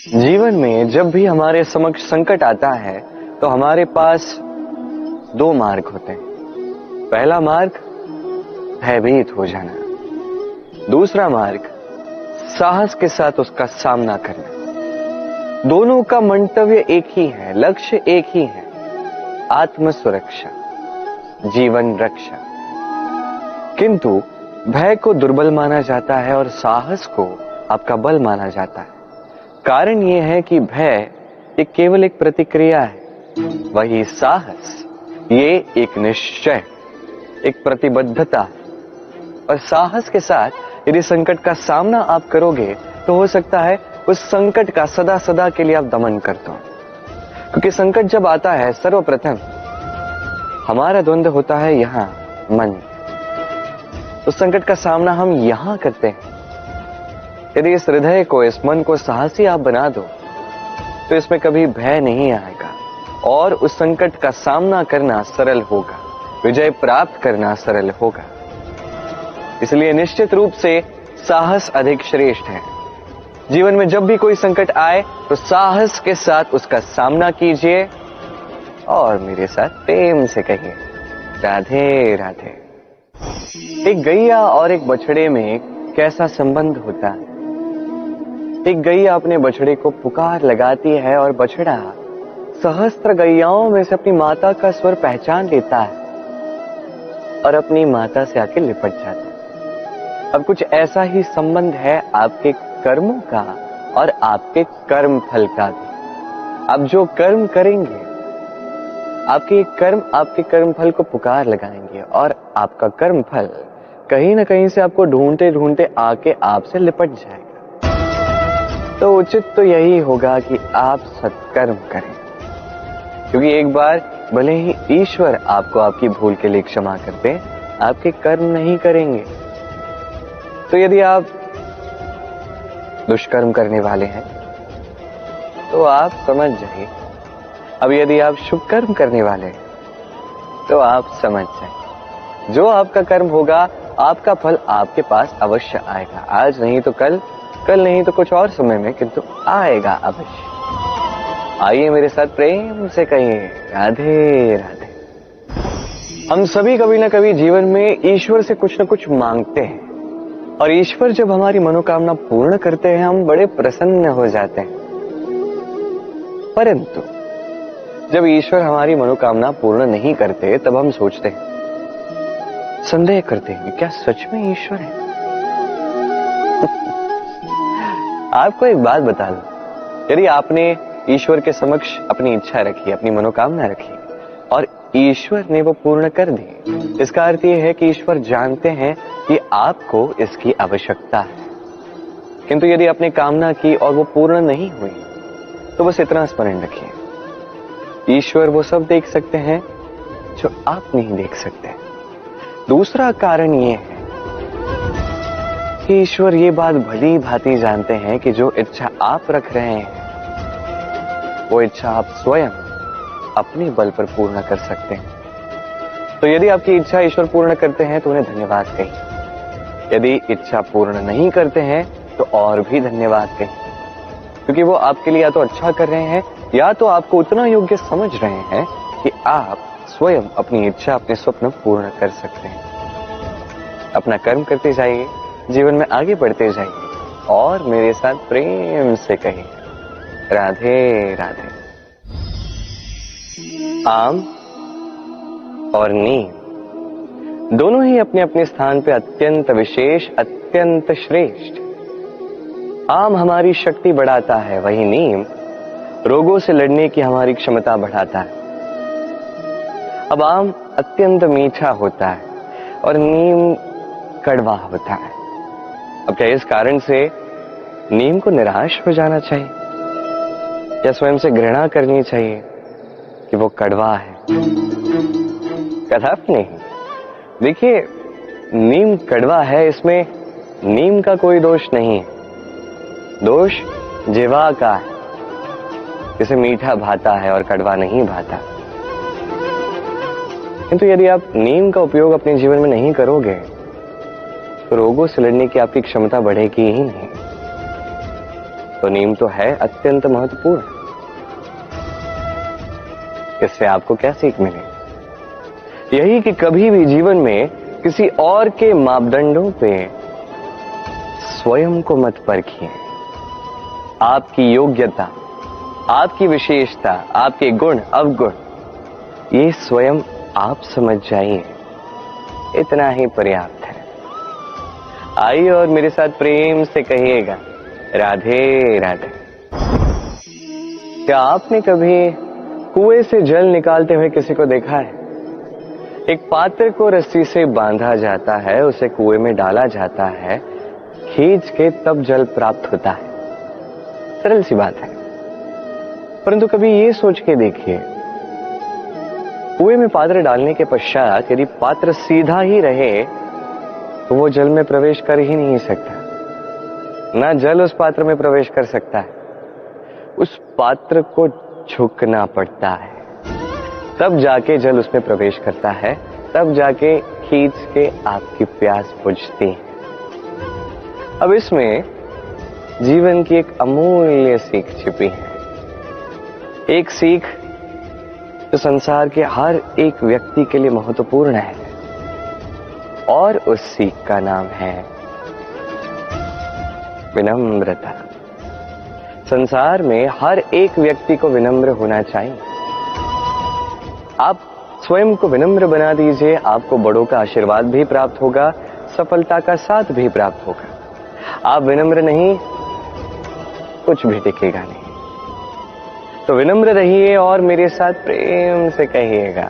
जीवन में जब भी हमारे समक्ष संकट आता है तो हमारे पास दो मार्ग होते हैं। पहला मार्ग भयभीत हो जाना, दूसरा मार्ग साहस के साथ उसका सामना करना। दोनों का मंतव्य एक ही है, लक्ष्य एक ही है, आत्म सुरक्षा, जीवन रक्षा। किंतु भय को दुर्बल माना जाता है और साहस को आपका बल माना जाता है। कारण यह है कि भय ये केवल एक प्रतिक्रिया है, वही साहस ये एक निश्चय, एक प्रतिबद्धता है। और साहस के साथ यदि संकट का सामना आप करोगे तो हो सकता है उस संकट का सदा सदा के लिए आप दमन कर दो। क्योंकि संकट जब आता है सर्वप्रथम हमारा द्वंद्व होता है यहां मन। उस संकट का सामना हम यहां करते हैं। यदि इस हृदय को, इस मन को साहसी आप बना दो तो इसमें कभी भय नहीं आएगा और उस संकट का सामना करना सरल होगा, विजय प्राप्त करना सरल होगा। इसलिए निश्चित रूप से साहस अधिक श्रेष्ठ है। जीवन में जब भी कोई संकट आए तो साहस के साथ उसका सामना कीजिए और मेरे साथ प्रेम से कहिए राधे राधे। एक गैया और एक बछड़े में कैसा संबंध होता है। एक गैया अपने बछड़े को पुकार लगाती है और बछड़ा सहस्त्र गैयाओं में से अपनी माता का स्वर पहचान लेता है और अपनी माता से आके लिपट जाता है। अब कुछ ऐसा ही संबंध है आपके कर्मों का और आपके कर्म फल का भी। आप जो कर्म करेंगे, आपके कर्म आपके कर्म फल को पुकार लगाएंगे और आपका कर्म फल कहीं ना कहीं से आपको ढूंढते ढूंढते आके आपसे लिपट जाएगा। तो उचित तो यही होगा कि आप सत्कर्म करें, क्योंकि एक बार भले ही ईश्वर आपको आपकी भूल के लिए क्षमा करते, आपके कर्म नहीं करेंगे। तो यदि आप दुष्कर्म करने वाले हैं तो आप समझ जाइए। अब यदि आप शुभ कर्म करने वाले हैं तो आप समझ जाइए, जो आपका कर्म होगा आपका फल आपके पास अवश्य आएगा। आज नहीं तो कल, कल नहीं तो कुछ और समय में, किंतु आएगा अवश्य। आइए मेरे साथ प्रेम से कहिए राधे राधे। हम सभी कभी ना कभी जीवन में ईश्वर से कुछ ना कुछ मांगते हैं और ईश्वर जब हमारी मनोकामना पूर्ण करते हैं हम बड़े प्रसन्न हो जाते हैं। परंतु जब ईश्वर हमारी मनोकामना पूर्ण नहीं करते तब हम सोचते हैं, संदेह करते हैं, क्या सच में ईश्वर है? आपको एक बात बता दूं, यदि आपने ईश्वर के समक्ष अपनी इच्छा रखी, अपनी मनोकामना रखी और ईश्वर ने वो पूर्ण कर दी, इसका अर्थ ये है कि ईश्वर जानते हैं कि आपको इसकी आवश्यकता है। किंतु यदि आपने कामना की और वो पूर्ण नहीं हुई तो बस इतना स्मरण रखिए, ईश्वर वो सब देख सकते हैं जो आप नहीं देख सकते। दूसरा कारण ये है कि ईश्वर ये बात भली भांति जानते हैं कि जो इच्छा आप रख रहे हैं वो इच्छा आप स्वयं अपने बल पर पूर्ण कर सकते हैं। तो यदि आपकी इच्छा ईश्वर पूर्ण करते हैं तो उन्हें धन्यवाद कहिए। यदि इच्छा पूर्ण नहीं करते हैं तो और भी धन्यवाद कहिए, क्योंकि वो आपके लिए या तो अच्छा कर रहे हैं या तो आपको उतना योग्य समझ रहे हैं कि आप स्वयं अपनी इच्छा, अपने स्वप्न पूर्ण कर सकते हैं। अपना कर्म करते जाइए, जीवन में आगे बढ़ते जाइए और मेरे साथ प्रेम से कहिए राधे राधे। आम और नीम दोनों ही अपने अपने स्थान पे अत्यंत विशेष, अत्यंत श्रेष्ठ। आम हमारी शक्ति बढ़ाता है, वही नीम रोगों से लड़ने की हमारी क्षमता बढ़ाता है। अब आम अत्यंत मीठा होता है और नीम कड़वा होता है। अब क्या इस कारण से नीम को निराश हो जाना चाहिए या स्वयं से घृणा करनी चाहिए कि वो कड़वा है? कदापि नहीं। देखिए, नीम कड़वा है, इसमें नीम का कोई दोष नहीं है, दोष जिह्वा का है, जिसे मीठा भाता है और कड़वा नहीं भाता। किंतु यदि आप नीम का उपयोग अपने जीवन में नहीं करोगे तो रोगों से लड़ने की आपकी क्षमता बढ़ेगी ही नहीं। तो नींव तो है अत्यंत महत्वपूर्ण। इससे आपको क्या सीख मिलेगी? यही कि कभी भी जीवन में किसी और के मापदंडों पे स्वयं को मत परखिए। आपकी योग्यता, आपकी विशेषता, आपके गुण अवगुण, ये स्वयं आप समझ जाइए, इतना ही पर्याप्त है। आइए और मेरे साथ प्रेम से कहिएगा, राधे राधे। क्या आपने कभी कुएं से जल निकालते हुए किसी को देखा है? एक पात्र को रस्सी से बांधा जाता है, उसे कुएं में डाला जाता है, खींच के तब जल प्राप्त होता है। सरल सी बात है, परंतु कभी ये सोच के देखिए, कुएं में पात्र डालने के पश्चात यदि पात्र सीधा ही रहे तो वो जल में प्रवेश कर ही नहीं सकता। ना जल उस पात्र में प्रवेश कर सकता है, उस पात्र को झुकना पड़ता है, तब जाके जल उसमें प्रवेश करता है, तब जाके खींच के आपकी प्यास बुझती है। अब इसमें जीवन की एक अमूल्य सीख छिपी है, एक सीख जो संसार के हर एक व्यक्ति के लिए महत्वपूर्ण है, और उस सीख का नाम है विनम्रता। संसार में हर एक व्यक्ति को विनम्र होना चाहिए। आप स्वयं को विनम्र बना दीजिए, आपको बड़ों का आशीर्वाद भी प्राप्त होगा, सफलता का साथ भी प्राप्त होगा। आप विनम्र नहीं, कुछ भी टिकेगा नहीं। तो विनम्र रहिए और मेरे साथ प्रेम से कहिएगा,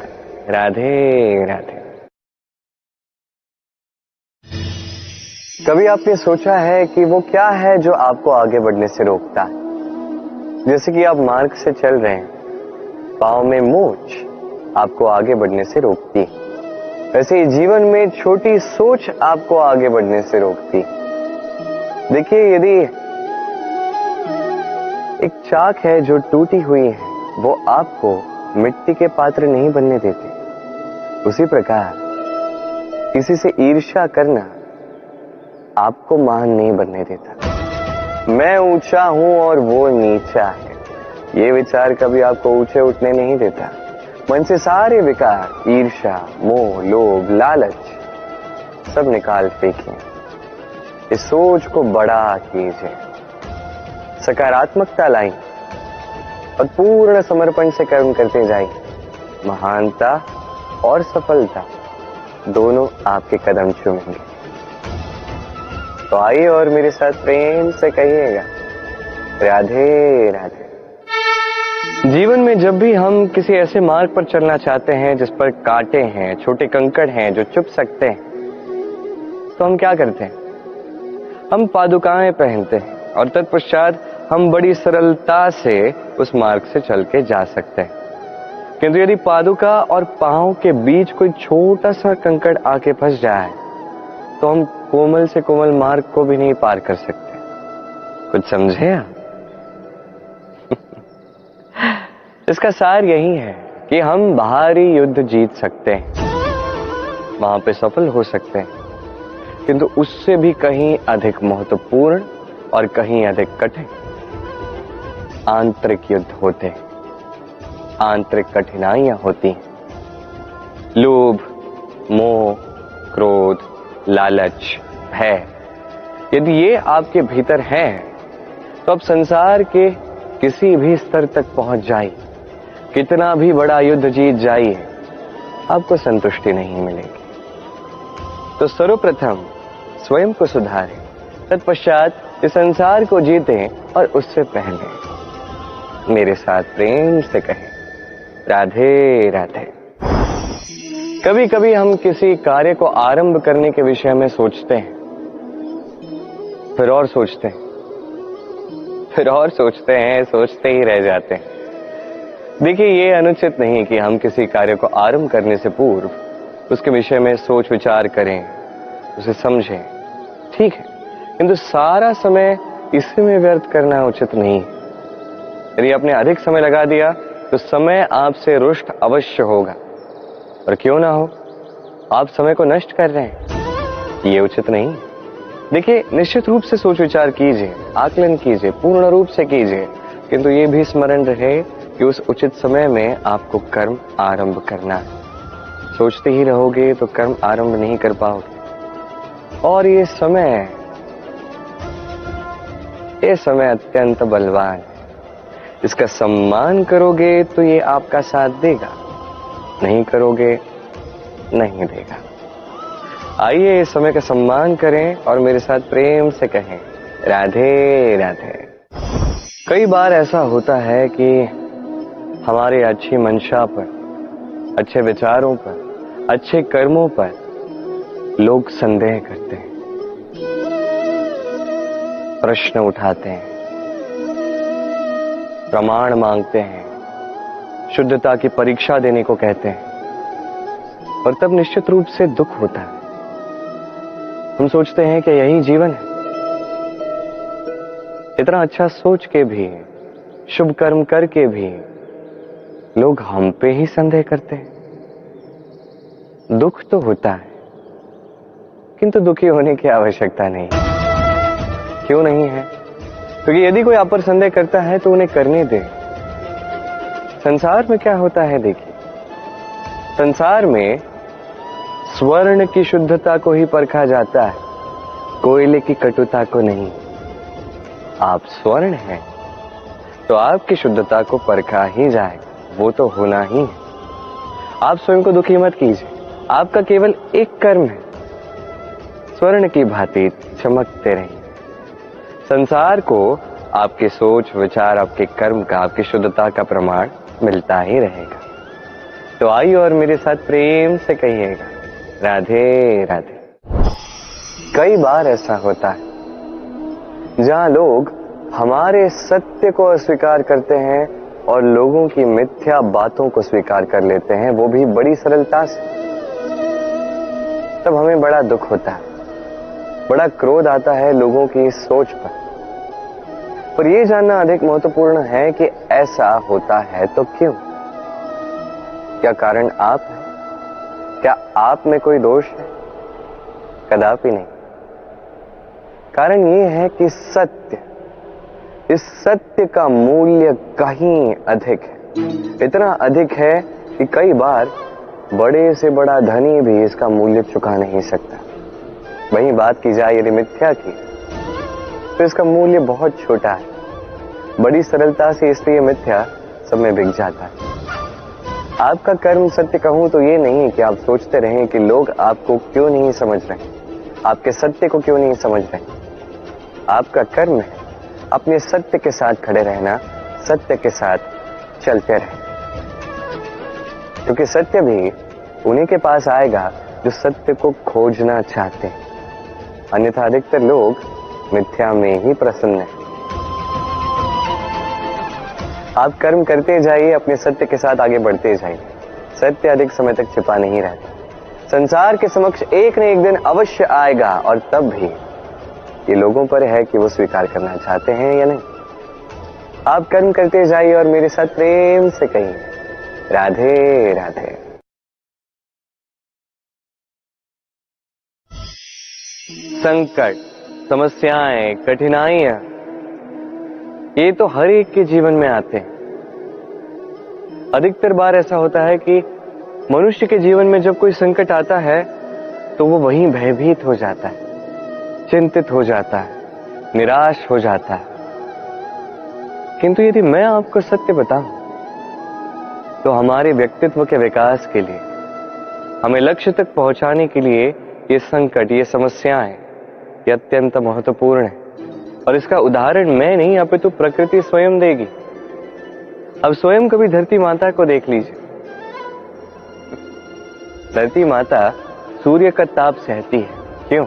राधे राधे। कभी आपने सोचा है कि वो क्या है जो आपको आगे बढ़ने से रोकता है? जैसे कि आप मार्ग से चल रहे हैं, पांव में मोच आपको आगे बढ़ने से रोकती है। वैसे ही जीवन में छोटी सोच आपको आगे बढ़ने से रोकती है। देखिए, यदि एक चाक है जो टूटी हुई है, वो आपको मिट्टी के पात्र नहीं बनने देती। उसी प्रकार किसी से ईर्ष्या करना आपको महान नहीं बनने देता। मैं ऊंचा हूं और वो नीचा है, ये विचार कभी आपको ऊंचे उठने नहीं देता। मन से सारे विकार, ईर्ष्या, मोह, लोभ, लालच सब निकाल फेंकिए। इस सोच को बड़ा कीजिए, सकारात्मकता लाई और पूर्ण समर्पण से कर्म करते जाइए। महानता और सफलता दोनों आपके कदम चूमेंगे। तो आइए और मेरे साथ प्रेम से कहिएगा, राधे राधे। जीवन में जब भी हम किसी ऐसे मार्ग पर चलना चाहते हैं जिस पर कांटे हैं, छोटे कंकड़ हैं जो चुभ सकते हैं, तो हम क्या करते हैं? हम पादुकाएं पहनते हैं और तत्पश्चात हम बड़ी सरलता से उस मार्ग से चल के जा सकते हैं। किंतु यदि पादुका और पांव के बीच कोई छोटा सा कंकड़ आके फंस जाए तो हम कोमल से कोमल मार्ग को भी नहीं पार कर सकते। कुछ समझे आप? इसका सार यही है कि हम बाहरी युद्ध जीत सकते हैं, वहां पे सफल हो सकते हैं, किंतु उससे भी कहीं अधिक महत्वपूर्ण और कहीं अधिक कठिन आंतरिक युद्ध होते हैं, आंतरिक कठिनाइयां होती हैं। लोभ, मोह, क्रोध, लालच, भय, यदि ये आपके भीतर है तो आप संसार के किसी भी स्तर तक पहुंच जाइए, कितना भी बड़ा युद्ध जीत जाइए, आपको संतुष्टि नहीं मिलेगी। तो सर्वप्रथम स्वयं को सुधारें, तत्पश्चात इस संसार को जीतें और उससे पहले मेरे साथ प्रेम से कहें, राधे राधे। कभी कभी हम किसी कार्य को आरंभ करने के विषय में सोचते हैं, फिर और सोचते हैं, फिर और सोचते हैं, सोचते ही रह जाते हैं। देखिए, ये अनुचित नहीं कि हम किसी कार्य को आरंभ करने से पूर्व उसके विषय में सोच विचार करें, उसे समझें, ठीक है, किंतु सारा समय इसी में व्यर्थ करना उचित नहीं है। यदि आपने अधिक समय लगा दिया तो समय आपसे रुष्ट अवश्य होगा, और क्यों ना हो, आप समय को नष्ट कर रहे हैं, ये उचित नहीं। देखिए, निश्चित रूप से सोच विचार कीजिए, आकलन कीजिए, पूर्ण रूप से कीजिए, किंतु ये भी स्मरण रहे कि उस उचित समय में आपको कर्म आरंभ करना है। सोचते ही रहोगे तो कर्म आरंभ नहीं कर पाओगे। और ये समय अत्यंत बलवान है। इसका सम्मान करोगे तो ये आपका साथ देगा, नहीं करोगे नहीं देगा। आइए इस समय का सम्मान करें और मेरे साथ प्रेम से कहें, राधे राधे। कई बार ऐसा होता है कि हमारे अच्छी मंशा पर, अच्छे विचारों पर, अच्छे कर्मों पर लोग संदेह करते हैं, प्रश्न उठाते हैं, प्रमाण मांगते हैं, शुद्धता की परीक्षा देने को कहते हैं। और तब निश्चित रूप से दुख होता है। हम सोचते हैं कि यही जीवन है। इतना अच्छा सोच के भी, शुभ कर्म करके भी लोग हम पे ही संदेह करते हैं। दुख तो होता है, किंतु दुखी होने की आवश्यकता नहीं। क्यों नहीं है? क्योंकि यदि कोई आप पर संदेह करता है तो उन्हें करने दे। संसार में क्या होता है देखिए, संसार में स्वर्ण की शुद्धता को ही परखा जाता है, कोयले की कटुता को नहीं। आप स्वर्ण हैं तो आपकी शुद्धता को परखा ही जाएगा, वो तो होना ही है। आप स्वयं को दुखी मत कीजिए, आपका केवल एक कर्म है, स्वर्ण की भांति चमकते रहिए। संसार को आपके सोच विचार, आपके कर्म का, आपकी शुद्धता का प्रमाण मिलता ही रहेगा। तो आइए और मेरे साथ प्रेम से कहिएगा, राधे राधे। कई बार ऐसा होता है जहां लोग हमारे सत्य को अस्वीकार करते हैं और लोगों की मिथ्या बातों को स्वीकार कर लेते हैं, वो भी बड़ी सरलता से। तब हमें बड़ा दुख होता है, बड़ा क्रोध आता है लोगों की इस सोच पर यह जानना अधिक महत्वपूर्ण है कि ऐसा होता है तो क्यों? क्या कारण आप है? क्या आप में कोई दोष है? कदापि नहीं। कारण यह है कि सत्य, इस सत्य का मूल्य कहीं अधिक है। इतना अधिक है कि कई बार बड़े से बड़ा धनी भी इसका मूल्य चुका नहीं सकता। वहीं बात की जाए यदि मिथ्या की, तो इसका मूल्य बहुत छोटा है, बड़ी सरलता से इसलिए मिथ्या सब में बिक जाता है। आपका कर्म सत्य कहूं तो ये नहीं कि आप सोचते रहें कि लोग आपको क्यों नहीं समझ रहे, आपके सत्य को क्यों नहीं समझ रहे। आपका कर्म है अपने सत्य के साथ खड़े रहना, सत्य के साथ चलते रहें, क्योंकि सत्य भी उन्हीं के पास आएगा जो सत्य को खोजना चाहते हैं। अन्यथा अधिकतर लोग मिथ्या में ही प्रसन्न हैं। आप कर्म करते जाइए, अपने सत्य के साथ आगे बढ़ते जाइए। सत्य अधिक समय तक छिपा नहीं रहता। संसार के समक्ष एक न एक दिन अवश्य आएगा, और तब भी ये लोगों पर है कि वो स्वीकार करना चाहते हैं या नहीं। आप कर्म करते जाइए और मेरे साथ प्रेम से कहिए, राधे राधे। संकट, समस्याएं, कठिनाइयां, ये तो हर एक के जीवन में आते हैं। अधिकतर बार ऐसा होता है कि मनुष्य के जीवन में जब कोई संकट आता है तो वो वहीं भयभीत हो जाता है, चिंतित हो जाता है, निराश हो जाता है। किंतु यदि मैं आपको सत्य बताऊं तो हमारे व्यक्तित्व के विकास के लिए, हमें लक्ष्य तक पहुंचाने के लिए ये संकट, ये समस्याएं, ये अत्यंत महत्वपूर्ण है। और इसका उदाहरण मैं नहीं, अपितु प्रकृति स्वयं देगी। अब स्वयं कभी धरती माता को देख लीजिए। धरती माता सूर्य का ताप सहती है, क्यों?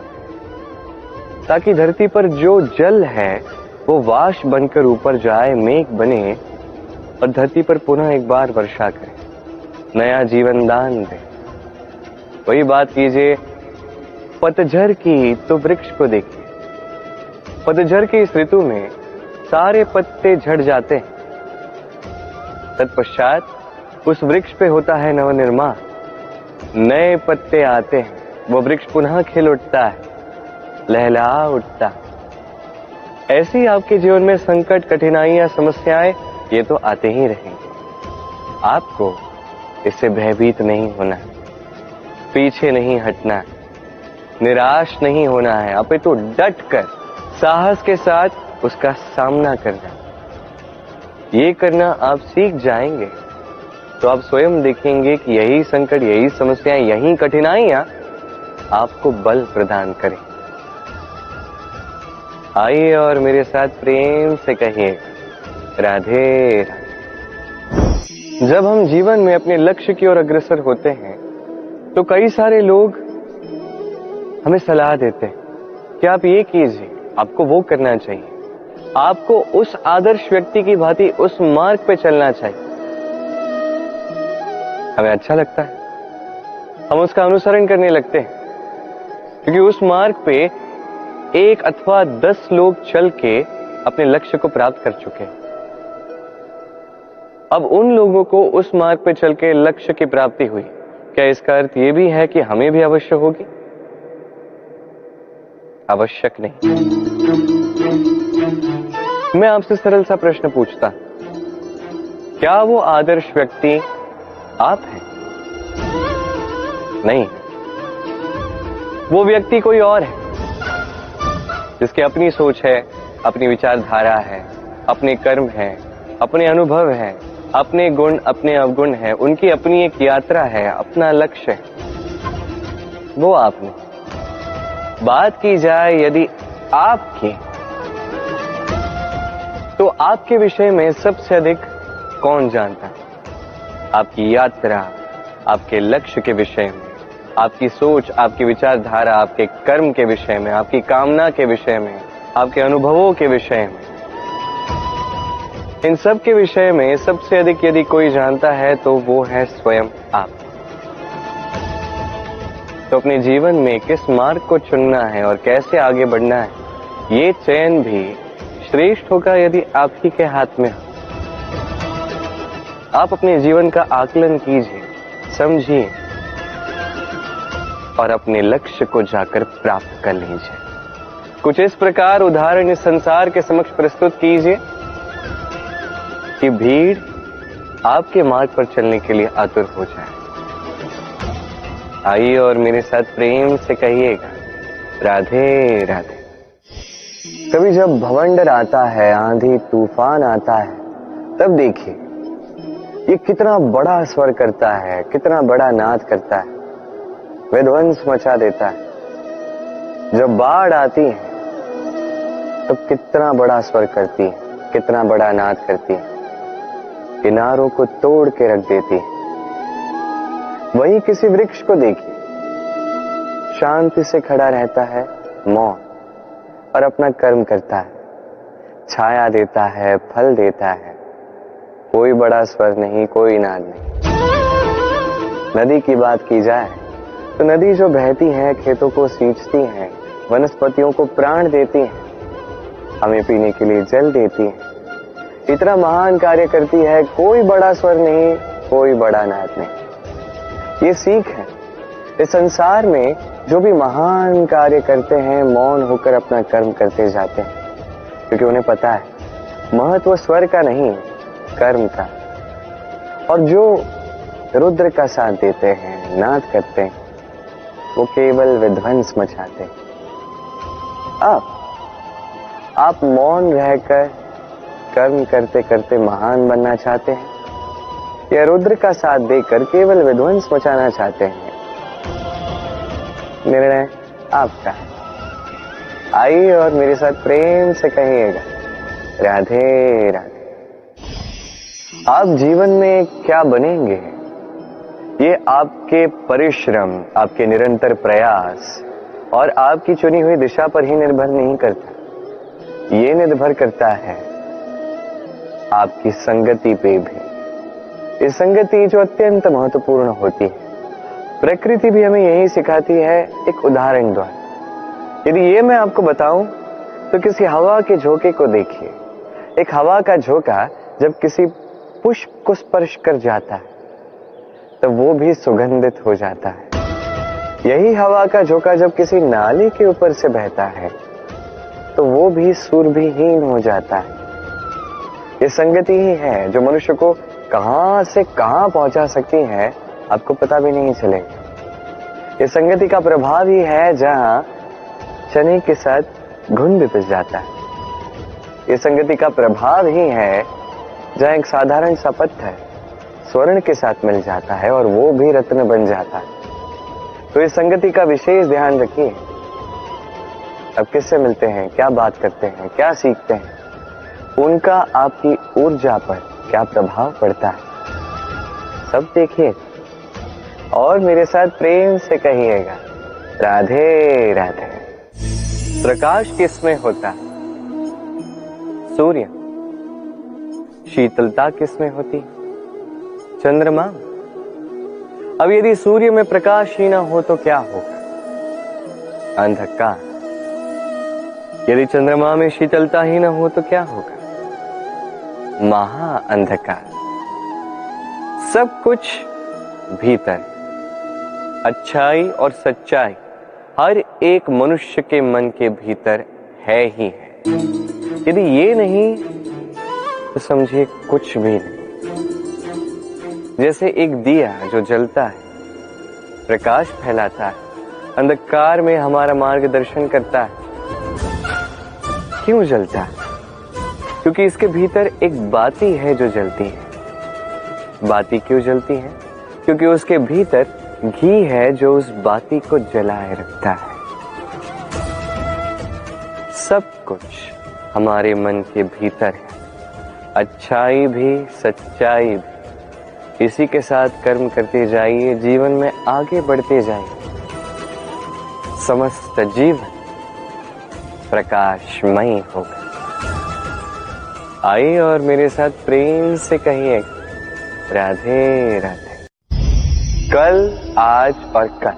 ताकि धरती पर जो जल है वो वाष्प बनकर ऊपर जाए, मेघ बने और धरती पर पुनः एक बार वर्षा करे, नया जीवन दान दे। वही बात कीजिए पतझड़ की तो वृक्ष को देखिए। पतझड़ की इस ऋतु में सारे पत्ते झड़ जाते हैं, तत्पश्चात उस वृक्ष पे होता है नवनिर्माण, नए पत्ते आते हैं, वो वृक्ष पुनः खिल उठता है, लहला उठता। ऐसी आपके जीवन में संकट, कठिनाइयां, समस्याएं ये तो आते ही रहेंगे। आपको इससे भयभीत नहीं होना है, पीछे नहीं हटना है, निराश नहीं होना है, अपितु डट कर साहस के साथ उसका सामना करना। ये करना आप सीख जाएंगे तो आप स्वयं देखेंगे कि यही संकट, यही समस्याएं, यही कठिनाइयां आपको बल प्रदान करें। आइए और मेरे साथ प्रेम से कहिए, राधे राधे। जब हम जीवन में अपने लक्ष्य की ओर अग्रसर होते हैं तो कई सारे लोग हमें सलाह देते हैं कि आप ये कीजिए, आपको वो करना चाहिए, आपको उस आदर्श व्यक्ति की भांति उस मार्ग पे चलना चाहिए। हमें अच्छा लगता है, हम उसका अनुसरण करने लगते हैं, क्योंकि उस मार्ग पे 1 अथवा 10 लोग चल के अपने लक्ष्य को प्राप्त कर चुके हैं। अब उन लोगों को उस मार्ग पे चल के लक्ष्य की प्राप्ति हुई, क्या इसका अर्थ यह भी है कि हमें भी अवश्य होगी? आवश्यक नहीं। मैं आपसे सरल सा प्रश्न पूछता, क्या वो आदर्श व्यक्ति आप हैं? नहीं, वो व्यक्ति कोई और है, जिसकी अपनी सोच है, अपनी विचारधारा है, अपने कर्म है, अपने अनुभव है, अपने गुण, अपने अवगुण है, उनकी अपनी एक यात्रा है, अपना लक्ष्य है। वो आप नहीं। बात की जाए यदि आपकी, तो आपके विषय में सबसे अधिक कौन जानता है? आपकी यात्रा, आपके लक्ष्य के विषय में, आपकी सोच, आपकी विचारधारा, आपके कर्म के विषय में, आपकी कामना के विषय में, आपके अनुभवों के विषय में, इन सब के विषय में सबसे अधिक यदि कोई जानता है तो वो है स्वयं आप। तो अपने जीवन में किस मार्ग को चुनना है और कैसे आगे बढ़ना है, ये चयन भी श्रेष्ठ होगा यदि आप ही के हाथ में हो। आप अपने जीवन का आकलन कीजिए, समझिए और अपने लक्ष्य को जाकर प्राप्त कर लीजिए। कुछ इस प्रकार उदाहरण इस संसार के समक्ष प्रस्तुत कीजिए कि भीड़ आपके मार्ग पर चलने के लिए आतुर हो जाए। आइए और मेरे साथ प्रेम से कहिएगा, राधे राधे। कभी जब भवंडर आता है, आंधी तूफान आता है, तब देखिए ये कितना बड़ा स्वर करता है, कितना बड़ा नाद करता है, विध्वंस मचा देता है। जब बाढ़ आती है तब कितना बड़ा स्वर करती है, कितना बड़ा नाद करती है, किनारों को तोड़ के रख देती है। वहीं किसी वृक्ष को देखिए, शांति से खड़ा रहता है, मौन, और अपना कर्म करता है, छाया देता है, फल देता है, कोई बड़ा स्वर नहीं, कोई नाद नहीं। नदी की बात की जाए तो नदी जो बहती है, खेतों को सींचती है, वनस्पतियों को प्राण देती है, हमें पीने के लिए जल देती है, इतना महान कार्य करती है, कोई बड़ा स्वर नहीं, कोई बड़ा नाद नहीं। ये सीख है, इस संसार में जो भी महान कार्य करते हैं, मौन होकर अपना कर्म करते जाते हैं, क्योंकि उन्हें पता है महत्व स्वर का नहीं, कर्म का। और जो रुद्र का साथ देते हैं, नाद करते हैं, वो केवल विध्वंस मचाते हैं। आप मौन रहकर कर्म करते करते महान बनना चाहते हैं, या रुद्र का साथ देकर केवल विध्वंस मचाना चाहते हैं? निर्णय आपका है। आइए और मेरे साथ प्रेम से कहिएगा, राधे राधे। आप जीवन में क्या बनेंगे, ये आपके परिश्रम, आपके निरंतर प्रयास और आपकी चुनी हुई दिशा पर ही निर्भर नहीं करता। ये निर्भर करता है आपकी संगति पे भी। इस संगति जो अत्यंत महत्वपूर्ण होती है, प्रकृति भी हमें यही सिखाती है एक उदाहरण द्वारा। यदि ये मैं आपको बताऊं तो किसी हवा के झोंके को देखिए। एक हवा का झोंका जब किसी पुष्प को स्पर्श कर जाता है तब वो भी सुगंधित हो जाता है। यही हवा का झोंका जब किसी नाले के ऊपर से बहता है तो वो भी सुरभिहीन हो जाता है। ये संगति ही है जो मनुष्य को कहां से कहां पहुंचा सकती है, आपको पता भी नहीं चलेगा। ये संगति का प्रभाव ही है जहां चने के साथ घुन भी पिस जाता है। ये संगति का प्रभाव ही है जहां एक साधारण सा पत्थर स्वर्ण के साथ मिल जाता है और वो भी रत्न बन जाता है। तो इस संगति का विशेष ध्यान रखिए। अब किससे मिलते हैं, क्या बात करते हैं, क्या सीखते हैं, उनका आपकी ऊर्जा पर क्या प्रभाव पड़ता है, सब देखिए और मेरे साथ प्रेम से कहिएगा, राधे राधे। प्रकाश किसमें होता है? सूर्य। शीतलता किसमें होती? चंद्रमा। अब यदि सूर्य में प्रकाश ही ना हो तो क्या होगा? अंधकार। यदि चंद्रमा में शीतलता ही ना हो तो क्या होगा? महा अंधकार। सब कुछ भीतर, अच्छाई और सच्चाई हर एक मनुष्य के मन के भीतर है ही है। यदि ये नहीं तो समझिए कुछ भी नहीं। जैसे एक दिया जो जलता है, प्रकाश फैलाता है, अंधकार में हमारा मार्गदर्शन करता है। क्यों जलता है? क्योंकि इसके भीतर एक बाती है जो जलती है। बाती क्यों जलती है? क्योंकि उसके भीतर घी है जो उस बाती को जलाए रखता है। सब कुछ हमारे मन के भीतर है, अच्छाई भी सच्चाई भी। इसी के साथ कर्म करते जाइए, जीवन में आगे बढ़ते जाइए। समस्त जीवन प्रकाशमय होगा। आइए और मेरे साथ प्रेम से कहिए, राधे राधे। कल, आज और कल,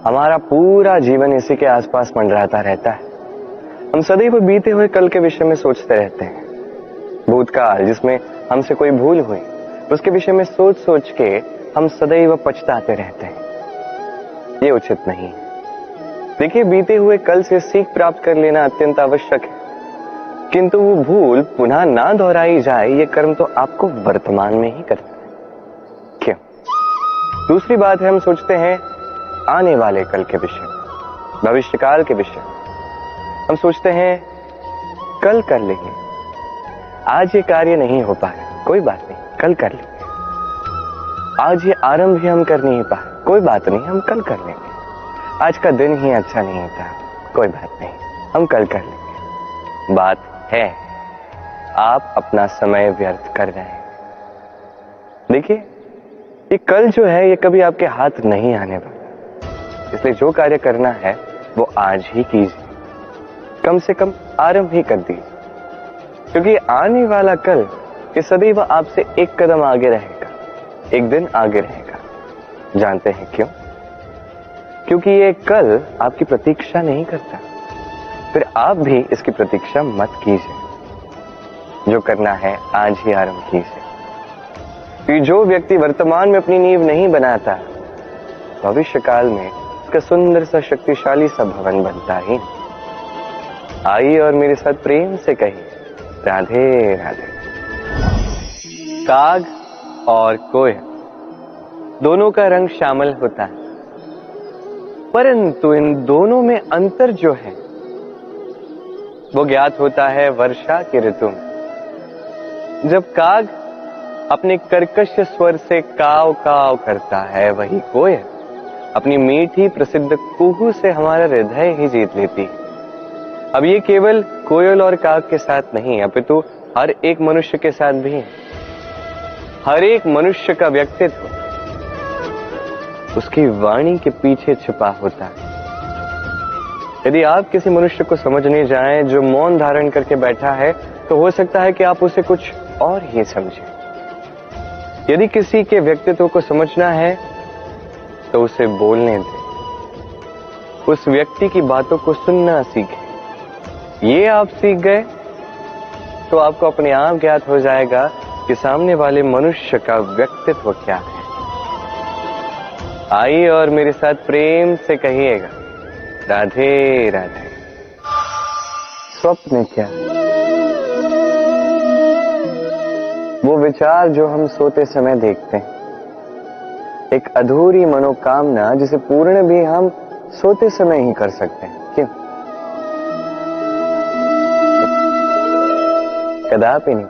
हमारा पूरा जीवन इसी के आसपास मंडराता रहता है। हम सदैव बीते हुए कल के विषय में सोचते रहते हैं। भूतकाल जिसमें हमसे कोई भूल हुई, उसके विषय में सोच सोच के हम सदैव पछताते रहते हैं। ये उचित नहीं है। देखिए, बीते हुए कल से सीख प्राप्त कर लेना अत्यंत आवश्यक है, किंतु वो भूल पुनः ना दोहराई जाए, ये कर्म तो आपको वर्तमान में ही करना है। क्यों? दूसरी बात है, हम सोचते हैं आने वाले कल के विषय, भविष्यकाल के विषय। हम सोचते हैं कल कर लेंगे, आज ये कार्य नहीं हो पाया, कोई बात नहीं, कल कर लेंगे। आज ये आरंभ ही हम कर नहीं पाए, कोई बात नहीं, हम कल कर लेंगे। आज का दिन ही अच्छा नहीं था, कोई बात नहीं, हम कल कर लेंगे। बात है, आप अपना समय व्यर्थ कर रहे हैं। देखिए, ये कल जो है ये कभी आपके हाथ नहीं आने वाला, इसलिए जो कार्य करना है वो आज ही कीजिए। कम से कम आरंभ ही कर दीजिए, क्योंकि आने वाला कल ये सदैव आपसे एक कदम आगे रहेगा, एक दिन आगे रहेगा। जानते हैं क्यों? क्योंकि ये कल आपकी प्रतीक्षा नहीं करता। फिर आप भी इसकी प्रतीक्षा मत कीजिए। जो करना है आज ही आरंभ कीजिए। कि जो व्यक्ति वर्तमान में अपनी नींव नहीं बनाता, भविष्य काल में उसका सुंदर सा शक्तिशाली सा भवन बनता ही। आइए और मेरे साथ प्रेम से कहिए, राधे राधे। काग और कोयल दोनों का रंग शामिल होता है, परंतु इन दोनों में अंतर जो है वो ज्ञात होता है वर्षा की ऋतु में। जब काग अपने कर्कश स्वर से काव काव करता है, वही कोयल अपनी मीठी प्रसिद्ध कुहू से हमारा हृदय ही जीत लेती है। अब ये केवल कोयल और काग के साथ नहीं, अपितु हर एक मनुष्य के साथ भी है। हर एक मनुष्य का व्यक्तित्व उसकी वाणी के पीछे छिपा होता है। यदि आप किसी मनुष्य को समझने जाएं जो मौन धारण करके बैठा है, तो हो सकता है कि आप उसे कुछ और ही समझें। यदि किसी के व्यक्तित्व को समझना है तो उसे बोलने दें, उस व्यक्ति की बातों को सुनना सीखें। ये आप सीख गए तो आपको अपने आप ज्ञात हो जाएगा कि सामने वाले मनुष्य का व्यक्तित्व क्या है। आइए और मेरे साथ प्रेम से कहिएगा, राधे राधे। स्वप्न क्या? वो विचार जो हम सोते समय देखते हैं, एक अधूरी मनोकामना जिसे पूर्ण भी हम सोते समय ही कर सकते हैं। क्यों? कदापि नहीं।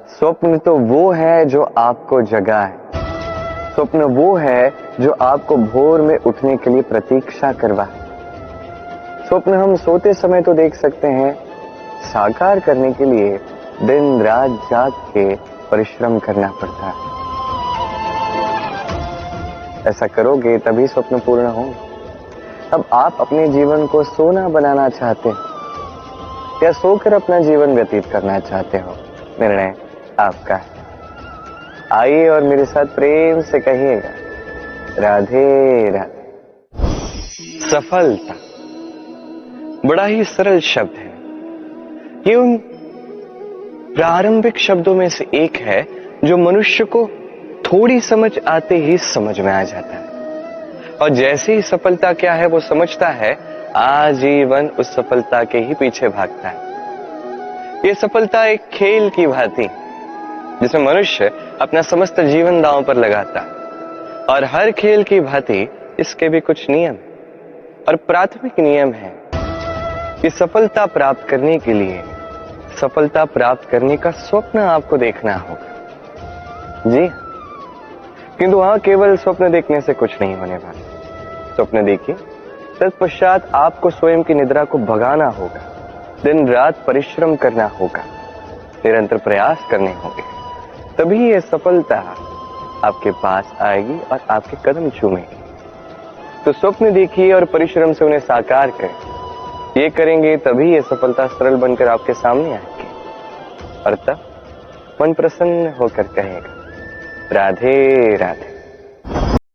स्वप्न तो वो है जो आपको जगाए। स्वप्न वो है जो आपको भोर में उठने के लिए प्रतीक्षा करवाए। स्वप्न हम सोते समय तो देख सकते हैं, साकार करने के लिए दिन रात जाग के परिश्रम करना पड़ता है। ऐसा करोगे तभी स्वप्न पूर्ण होंगे। अब आप अपने जीवन को सोना बनाना चाहते हो या सोकर अपना जीवन व्यतीत करना चाहते हो, निर्णय आपका है। आइए और मेरे साथ प्रेम से कहिएगा, राधे राधे। सफलता बड़ा ही सरल शब्द है। ये उन प्रारंभिक शब्दों में से एक है जो मनुष्य को थोड़ी समझ आते ही समझ में आ जाता है, और जैसे ही सफलता क्या है वो समझता है, आजीवन उस सफलता के ही पीछे भागता है। ये सफलता एक खेल की भांति जिसमें मनुष्य अपना समस्त जीवन दांव पर लगाता है, और हर खेल की भांति इसके भी कुछ नियम और प्राथमिक नियम है कि सफलता प्राप्त करने के लिए सफलता प्राप्त करने का स्वप्न आपको देखना होगा। जी, किंतु वहां केवल स्वप्न देखने से कुछ नहीं होने वाला। स्वप्न देखिए, तत्पश्चात आपको स्वयं की निद्रा को भगाना होगा, दिन रात परिश्रम करना होगा, निरंतर प्रयास करने होंगे, तभी यह सफलता आपके पास आएगी और आपके कदम चूमेगी। तो स्वप्न देखिए और परिश्रम से उन्हें साकार करें। ये करेंगे तभी ये सफलता सरल बनकर आपके सामने आएगी, और तब मन प्रसन्न होकर कहेगा, राधे राधे।